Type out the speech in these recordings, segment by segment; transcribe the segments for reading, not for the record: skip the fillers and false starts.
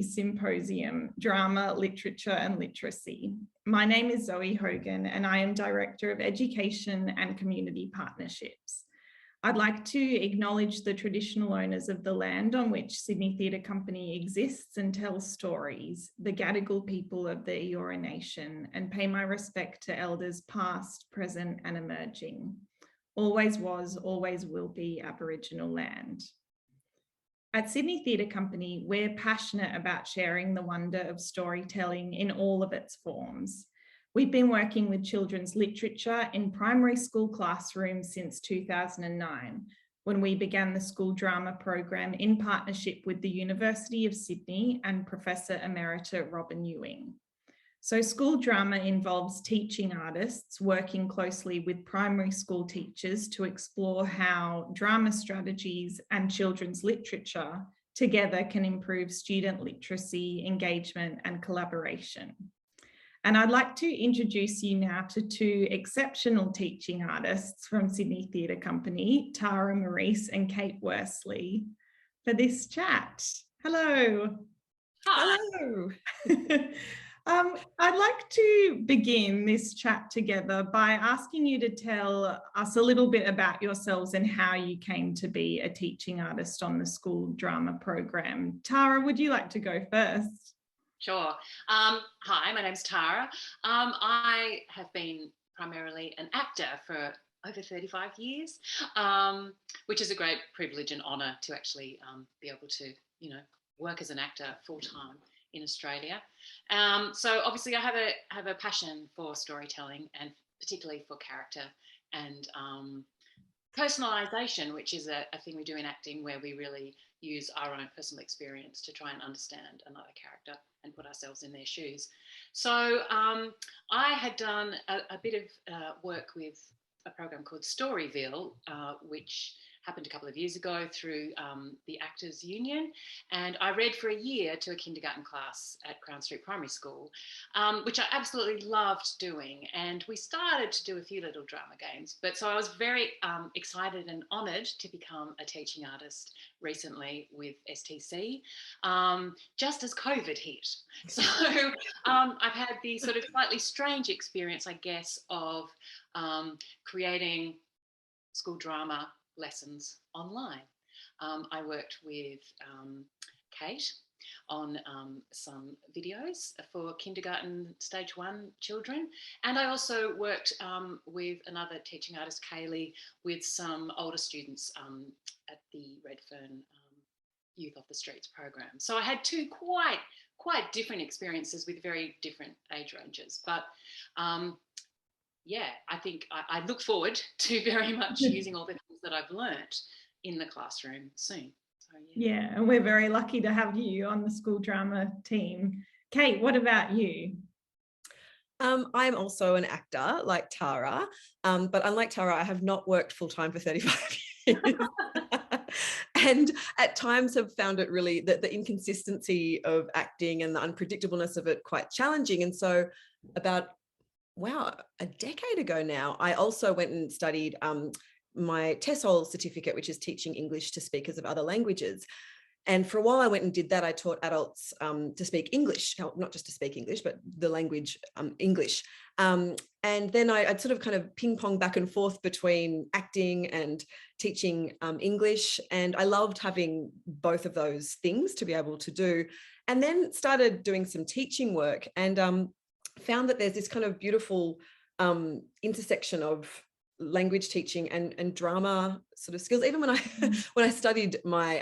Symposium, Drama, Literature and Literacy. My name is Zoe Hogan and I am Director of Education and Community Partnerships. I'd like to acknowledge the traditional owners of the land on which Sydney Theatre Company exists and tells stories, the Gadigal people of the Eora Nation, and pay my respect to elders past, present and emerging. Always was, always will be Aboriginal land. At Sydney Theatre Company, we're passionate about sharing the wonder of storytelling in all of its forms. We've been working with children's literature in primary school classrooms since 2009, when we began the school drama program in partnership with the University of Sydney and Professor Emerita Robin Ewing. So school drama involves teaching artists working closely with primary school teachers to explore how drama strategies and children's literature together can improve student literacy, engagement and collaboration. And I'd like to introduce you now to two exceptional teaching artists from Sydney Theatre Company, Tara Morice and Kate Worsley, for this chat. Hello. Hi. Hello. I'd like to begin this chat together by asking you to tell us a little bit about yourselves and how you came to be a teaching artist on the school drama program. Tara, would you like to go first? Sure. Hi, my name's Tara. I have been primarily an actor for over 35 years, which is a great privilege and honour to actually be able to, work as an actor full-time in Australia. So obviously I have a passion for storytelling and particularly for character and personalisation, which is a thing we do in acting where we really use our own personal experience to try and understand another character and put ourselves in their shoes. So I had done a bit of work with a program called Storyville, which happened a couple of years ago through the Actors Union. And I read for a year to a kindergarten class at Crown Street Primary School, which I absolutely loved doing. And we started to do a few little drama games. But so I was very excited and honoured to become a teaching artist recently with STC, just as COVID hit. So I've had the sort of slightly strange experience, I guess, of creating school drama lessons online. I worked with Kate on some videos for kindergarten stage 1 children, and I also worked with another teaching artist, Kaylee, with some older students at the Redfern Youth Off the Streets program. So I had two quite different experiences with very different age ranges, but yeah, I think I look forward to very much using all the things that I've learnt in the classroom soon. So, yeah, and we're very lucky to have you on the school drama team. Kate, what about you? I'm also an actor like Tara, but unlike Tara, I have not worked full-time for 35 years. And at times have found it really, the inconsistency of acting and the unpredictableness of it quite challenging. And so about a decade ago now, I also went and studied my TESOL certificate, which is teaching English to speakers of other languages. And for a while I went and did that. I taught adults to speak English, not just to speak English, but the language English. And then I'd sort of kind of ping pong back and forth between acting and teaching English. And I loved having both of those things to be able to do. And then started doing some teaching work and found that there's this kind of beautiful intersection of language teaching and drama sort of skills. Even when I studied my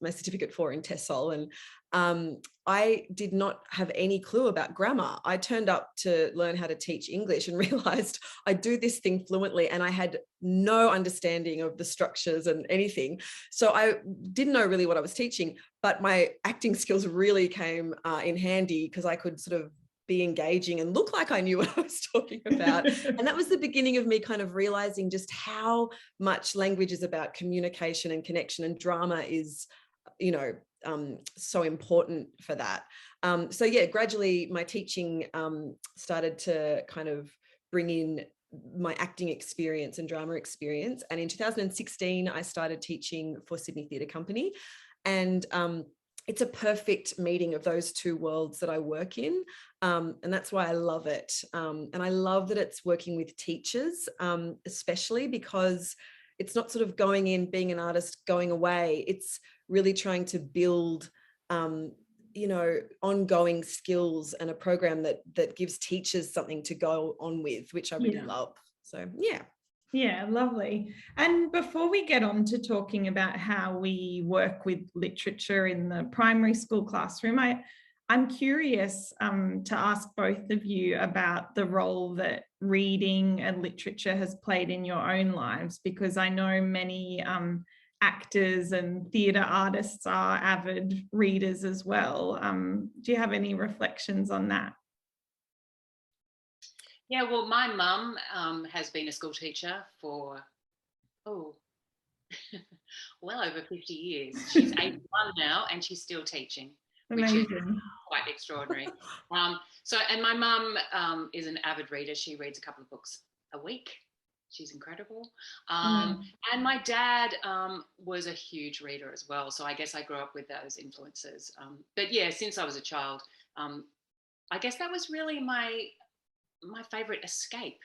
my certificate in TESOL, and I did not have any clue about grammar. I turned up to learn how to teach English and realized I do this thing fluently, and I had no understanding of the structures and anything. So I didn't know really what I was teaching, but my acting skills really came in handy because I could sort of be engaging and look like I knew what I was talking about. And that was the beginning of me kind of realizing just how much language is about communication and connection, and drama is, so important for that. So yeah, gradually my teaching started to kind of bring in my acting experience and drama experience. And in 2016, I started teaching for Sydney Theatre Company. And it's a perfect meeting of those two worlds that I work in. And that's why I love it. And I love that it's working with teachers, especially because it's not sort of going in, being an artist, going away. It's really trying to build, you know, ongoing skills and a program that gives teachers something to go on with, which I really love. So, yeah. Yeah, lovely. And before we get on to talking about how we work with literature in the primary school classroom, I'm curious to ask both of you about the role that reading and literature has played in your own lives, because I know many actors and theatre artists are avid readers as well. Do you have any reflections on that? Yeah, well, my mum has been a school teacher for, well over 50 years. She's 81 now and she's still teaching, which is Amazing. quite extraordinary. And my mum is an avid reader. She reads a couple of books a week. She's incredible. And my dad was a huge reader as well. So I guess I grew up with those influences. But yeah, since I was a child, I guess that was really my favorite escape.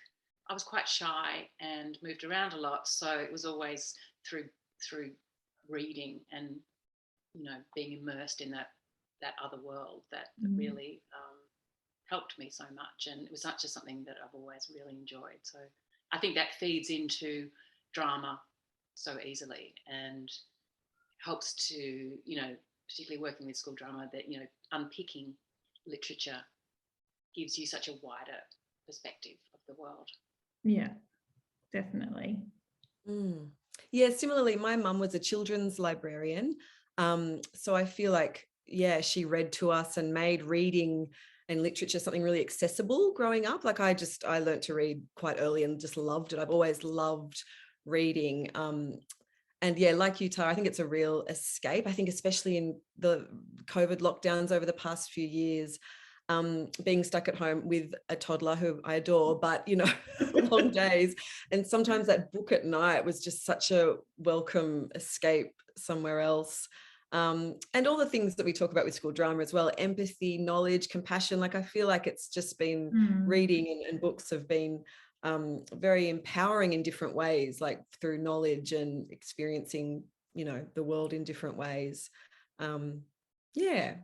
I was quite shy and moved around a lot, so it was always through reading and, you know, being immersed in that other world that really helped me so much. And it was such something that I've always really enjoyed. So I think that feeds into drama so easily and helps to, you know, particularly working with school drama, that, you know, unpicking literature gives you such a wider perspective of the world. Yeah, definitely. Yeah, similarly, my mum was a children's librarian. So I feel like, yeah, she read to us and made reading and literature something really accessible growing up. Like I learned to read quite early and just loved it. I've always loved reading. And yeah, like you, Tara, I think it's a real escape. I think especially in the COVID lockdowns over the past few years, being stuck at home with a toddler who I adore, but, you know, long days. And sometimes that book at night was just such a welcome escape somewhere else. And all the things that we talk about with school drama as well, empathy, knowledge, compassion. Like I feel like it's just been reading and books have been very empowering in different ways, like through knowledge and experiencing, you know, the world in different ways. Yeah.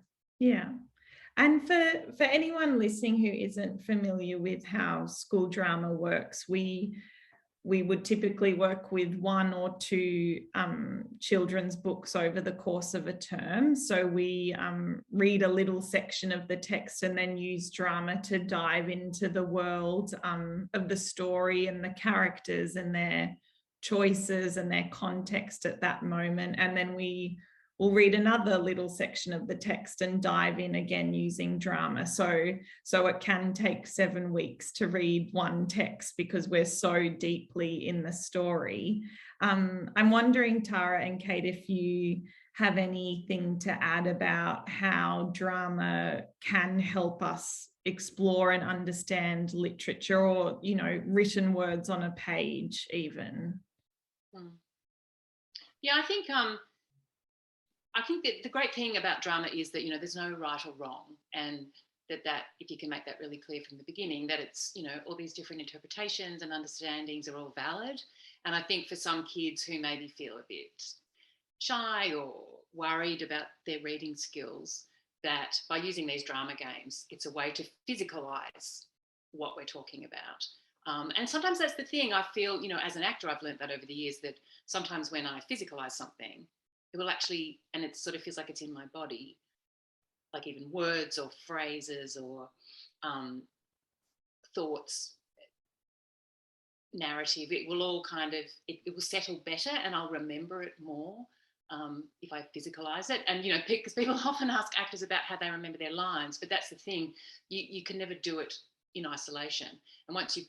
And for anyone listening who isn't familiar with how school drama works, we would typically work with one or two children's books over the course of a term. So we read a little section of the text and then use drama to dive into the world of the story and the characters and their choices and their context at that moment. And then we'll read another little section of the text and dive in again using drama. So it can take 7 weeks to read one text because we're so deeply in the story. I'm wondering, Tara and Kate, if you have anything to add about how drama can help us explore and understand literature, or, you know, written words on a page even. Yeah, I think that the great thing about drama is that, you know, there's no right or wrong, and that if you can make that really clear from the beginning, that it's, you know, all these different interpretations and understandings are all valid. And I think for some kids who maybe feel a bit shy or worried about their reading skills, that by using these drama games, it's a way to physicalize what we're talking about. And sometimes that's the thing. I feel, you know, as an actor, I've learned that over the years, that sometimes when I physicalize something, it will actually, and it sort of feels like it's in my body, like even words or phrases or thoughts, narrative, it will all kind of, it will settle better and I'll remember it more if I physicalize it. And, you know, because people often ask actors about how they remember their lines, but that's the thing, you can never do it in isolation. And once you've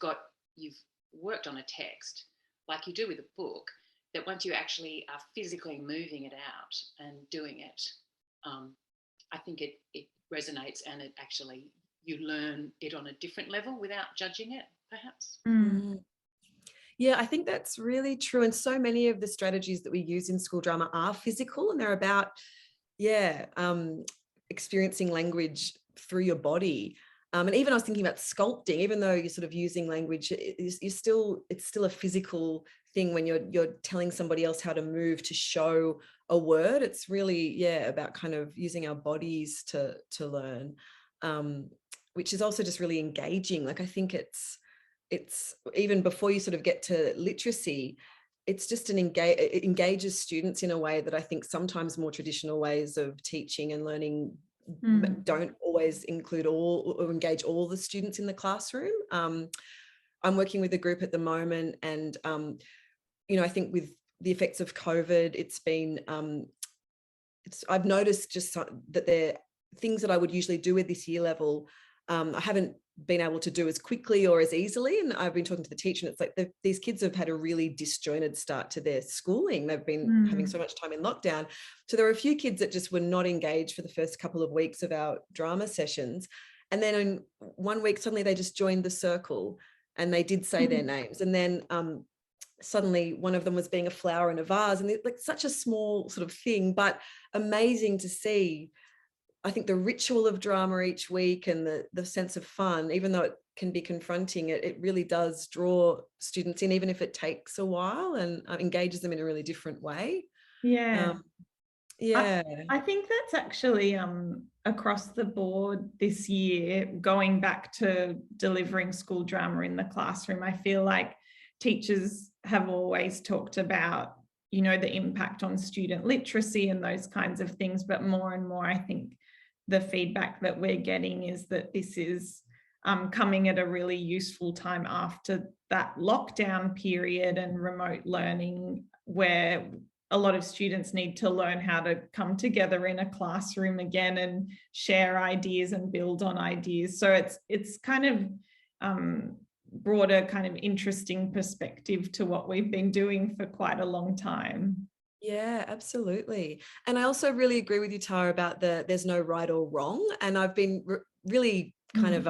worked on a text, like you do with a book, that once you actually are physically moving it out and doing it, I think it resonates, and it actually, you learn it on a different level without judging it, perhaps. Yeah, I think that's really true. And so many of the strategies that we use in school drama are physical, and they're about yeah, experiencing language through your body. And even I was thinking about sculpting, even though you're sort of using language, it's still a physical thing when you're telling somebody else how to move to show a word. It's really, yeah, about kind of using our bodies to learn, which is also just really engaging. Like I think it's even before you sort of get to literacy, it's just it engages students in a way that I think sometimes more traditional ways of teaching and learning don't always include all or engage all the students in the classroom. I'm working with a group at the moment, and I think with the effects of COVID, it's been I've noticed just that there are things that I would usually do with this year level, I haven't been able to do as quickly or as easily. And I've been talking to the teacher, and it's like these kids have had a really disjointed start to their schooling. They've been having so much time in lockdown. So there were a few kids that just were not engaged for the first couple of weeks of our drama sessions. And then in 1 week, suddenly they just joined the circle and they did say their names. And then suddenly one of them was being a flower in a vase, and like such a small sort of thing, but amazing to see. I think the ritual of drama each week and the sense of fun, even though it can be confronting, it really does draw students in, even if it takes a while, and engages them in a really different way. Yeah. Yeah. I think that's actually across the board this year, going back to delivering school drama in the classroom. I feel like teachers have always talked about, the impact on student literacy and those kinds of things, but more and more, I think the feedback that we're getting is that this is coming at a really useful time after that lockdown period and remote learning, where a lot of students need to learn how to come together in a classroom again and share ideas and build on ideas. So it's kind of brought a kind of interesting perspective to what we've been doing for quite a long time. Yeah, absolutely. And I also really agree with you, Tara, about there's no right or wrong. And I've been really kind of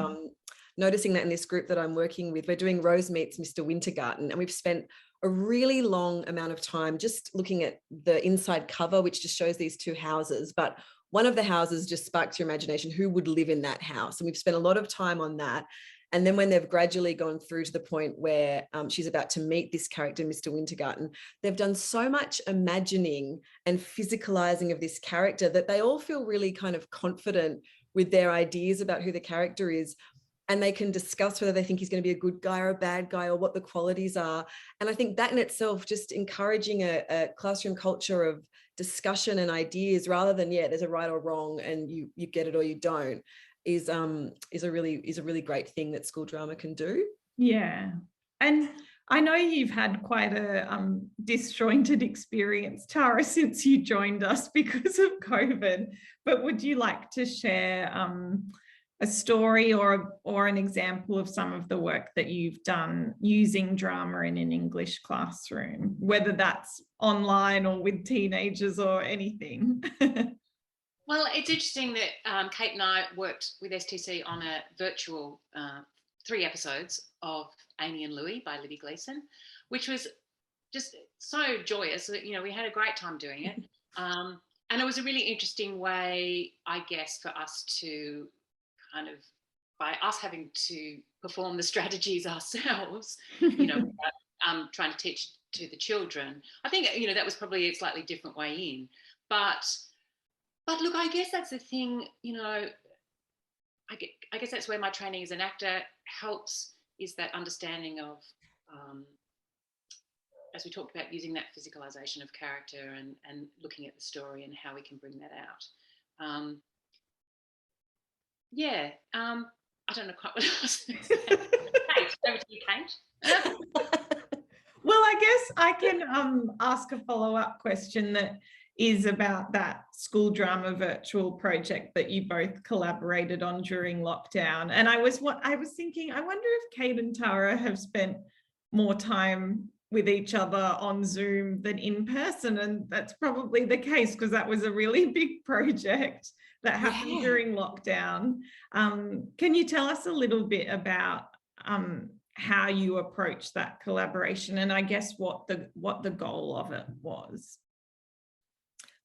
noticing that in this group that I'm working with. We're doing Rose Meets Mr. Wintergarten, and we've spent a really long amount of time just looking at the inside cover, which just shows these two houses. But one of the houses just sparks your imagination. Who would live in that house? And we've spent a lot of time on that. And then when they've gradually gone through to the point where she's about to meet this character, Mr. Wintergarten, they've done so much imagining and physicalizing of this character that they all feel really kind of confident with their ideas about who the character is. And they can discuss whether they think he's going to be a good guy or a bad guy, or what the qualities are. And I think that in itself, just encouraging a classroom culture of discussion and ideas, rather than, there's a right or wrong and you get it or you don't, is a really great thing that school drama can do. Yeah. And I know you've had quite a disjointed experience, Tara, since you joined us because of COVID, but would you like to share a story or an example of some of the work that you've done using drama in an English classroom, whether that's online or with teenagers or anything? Well, it's interesting that Kate and I worked with STC on a virtual 3 episodes of Amy and Louie by Libby Gleason, which was just so joyous. We had a great time doing it. And it was a really interesting way, I guess, for us to kind of, by us having to perform the strategies ourselves, without, trying to teach to the children. I think, that was probably a slightly different way in. But look, I guess that's the thing, I guess that's where my training as an actor helps, is that understanding of, as we talked about, using that physicalization of character and looking at the story and how we can bring that out. I don't know quite what else to say. Kate, over to you, Kate. Well, I guess I can ask a follow-up question that is about that school drama virtual project that you both collaborated on during lockdown. And I was thinking, I wonder if Kate and Tara have spent more time with each other on Zoom than in person. And that's probably the case, because that was a really big project that happened during lockdown. Can you tell us a little bit about how you approach that collaboration, and I guess what the goal of it was?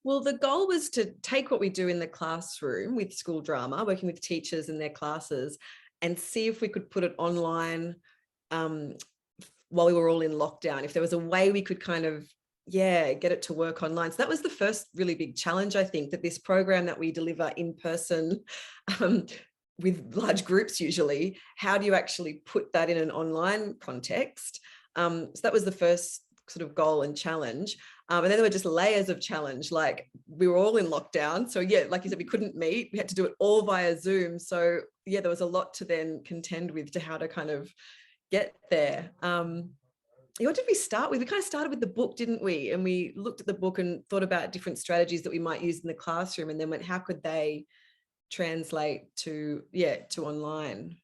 Well, the goal was to take what we do in the classroom with school drama, working with teachers and their classes, and see if we could put it online while we were all in lockdown. If there was a way we could kind of, get it to work online. So that was the first really big challenge, I think, that this program that we deliver in person with large groups usually, how do you actually put that in an online context? So that was the first sort of goal and challenge. And then there were just layers of challenge, like we were all in lockdown. So like you said, we couldn't meet. We had to do it all via Zoom. So there was a lot to then contend with to how to kind of get there. What did we start with? We kind of started with the book, didn't we? And we looked at the book and thought about different strategies that we might use in the classroom, and then went, how could they translate to online?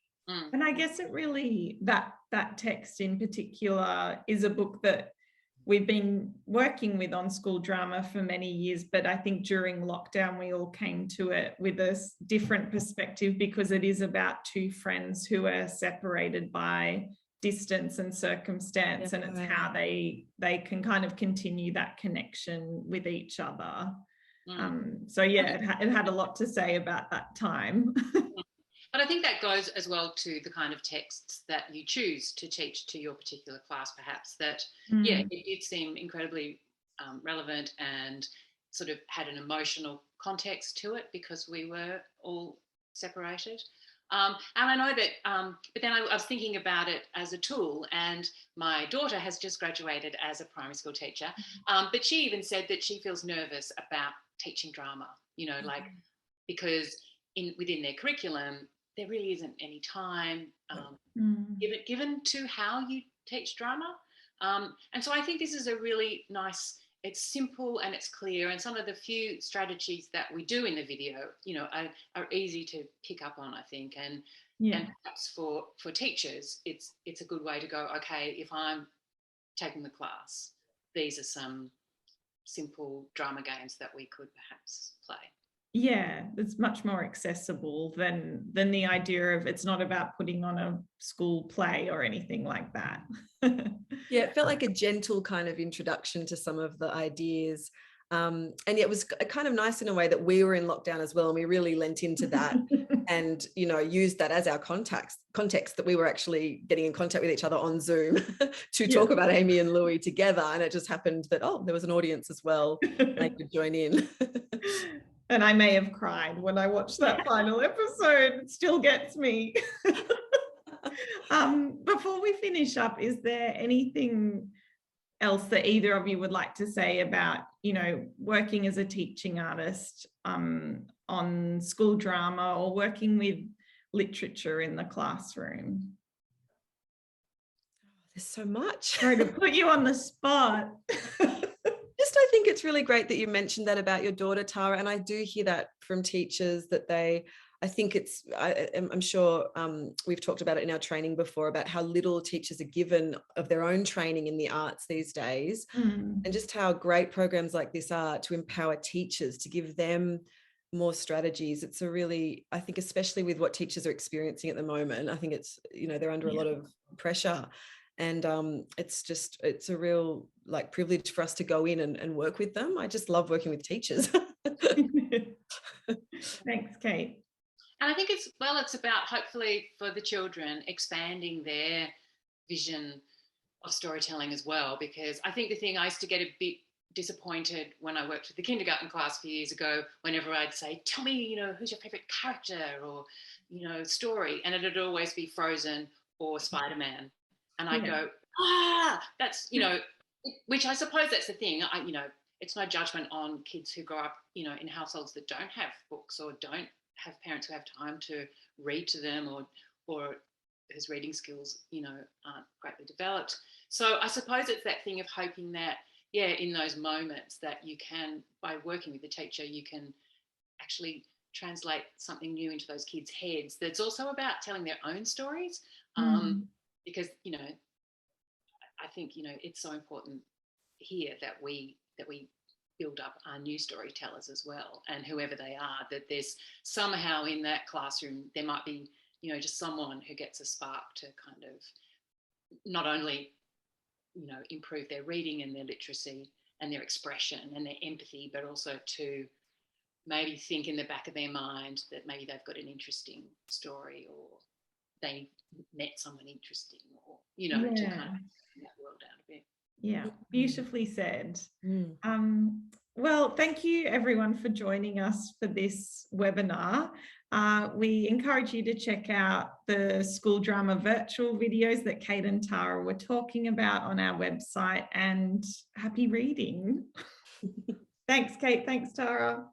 And I guess it really, that text in particular is a book that we've been working with on school drama for many years, but I think during lockdown we all came to it with a different perspective, because it is about two friends who are separated by distance and circumstance, and it's how they can kind of continue that connection with each other. So it had a lot to say about that time. But I think that goes as well to the kind of texts that you choose to teach to your particular class, perhaps, that, it did seem incredibly relevant and sort of had an emotional context to it because we were all separated. And I know that, but then I was thinking about it as a tool, and my daughter has just graduated as a primary school teacher, but she even said that she feels nervous about teaching drama, like, because within their curriculum, there really isn't any time given to how you teach drama. And so I think this is a really nice, it's simple and it's clear, and some of the few strategies that we do in the video, are easy to pick up on, I think. And perhaps for teachers, it's a good way to go, okay, if I'm taking the class, these are some simple drama games that we could perhaps play. Yeah, it's much more accessible than the idea of, it's not about putting on a school play or anything like that. It felt like a gentle kind of introduction to some of the ideas. And it was kind of nice in a way that we were in lockdown as well, and we really lent into that and, used that as our context that we were actually getting in contact with each other on Zoom to talk about Amy and Louis together. And it just happened that, there was an audience as well, and they could join in. And I may have cried when I watched that final episode. It still gets me. Before we finish up, is there anything else that either of you would like to say about, working as a teaching artist on school drama, or working with literature in the classroom? There's so much. Sorry to put you on the spot. I think it's really great that you mentioned that about your daughter, Tara. And I do hear that from teachers, that I'm sure we've talked about it in our training before, about how little teachers are given of their own training in the arts these days, and just how great programs like this are to empower teachers, to give them more strategies. It's a really, I think, especially with what teachers are experiencing at the moment, I think it's, they're under a lot of pressure. And it's a real privilege for us to go in and work with them. I just love working with teachers. Thanks, Kate. And I think it's about, hopefully for the children, expanding their vision of storytelling as well, because I think the thing, I used to get a bit disappointed when I worked with the kindergarten class a few years ago, whenever I'd say, tell me, who's your favourite character or, story, and it'd always be Frozen or Spider-Man. And I go, that's, which I suppose that's the thing. It's no judgment on kids who grow up, in households that don't have books or don't have parents who have time to read to them, or whose reading skills, aren't greatly developed. So I suppose it's that thing of hoping that, in those moments that you can, by working with the teacher, you can actually translate something new into those kids' heads that's also about telling their own stories. Because, I think, it's so important here that we build up our new storytellers as well, and whoever they are, that there's somehow in that classroom, there might be, just someone who gets a spark to kind of not only, improve their reading and their literacy, and their expression and their empathy, but also to maybe think in the back of their mind that maybe they've got an interesting story, or they met someone interesting, or, you know, to kind of bring that world out a bit. Yeah, beautifully said. Mm. Well, thank you everyone for joining us for this webinar. We encourage you to check out the school drama virtual videos that Kate and Tara were talking about on our website, and happy reading. Thanks, Kate. Thanks, Tara.